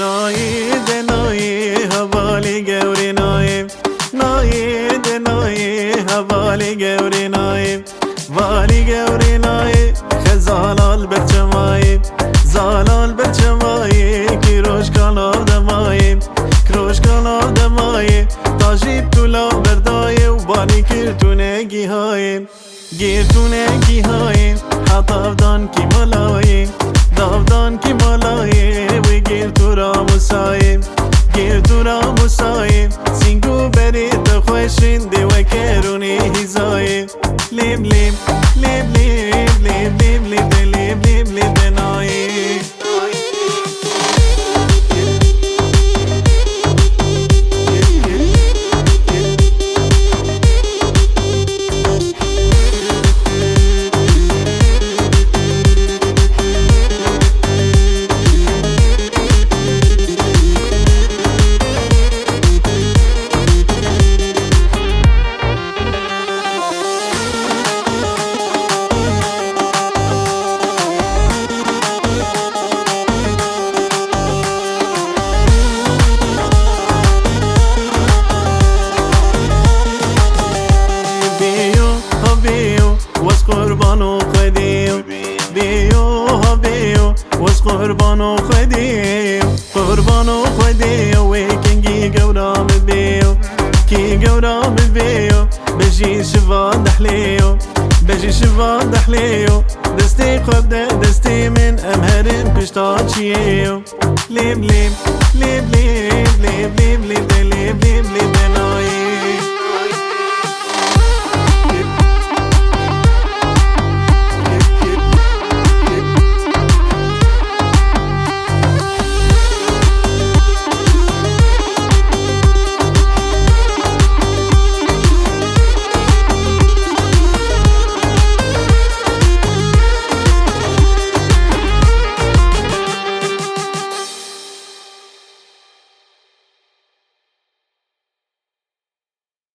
نایه ده نایه حوالی گوری نایه نایه ده نایه حوالی گوری نایه والی گوری نایه خزالال برچمایه زالال برچمایه کروش کلاو دمایه کروش کلاو دمایه تاجیب تولا بردایه و بانی کرتونه گیهایه گیرتونه گیهایه حطافدان کی ملایه دافدان کی ملایه و گیر تو را مسایه گیر تو را مسایه سینگو بری تخوشین دی و کرونی هیزایه لیم لیم لیم لیم لیم لیم لیم لیم لیم لیم دنایه قربانو خدیو بیو ها بیو وز قربانو خدیو قربانو خدیو وی کنگی گورام بیو کی گورام بیو بجی شوان دحلیو بجی شوان دحلیو دستی خوب ده دستی من امهرین پشتا چیو لیم لیم لیم لیم لیم لیم لیم لیم لیم لیم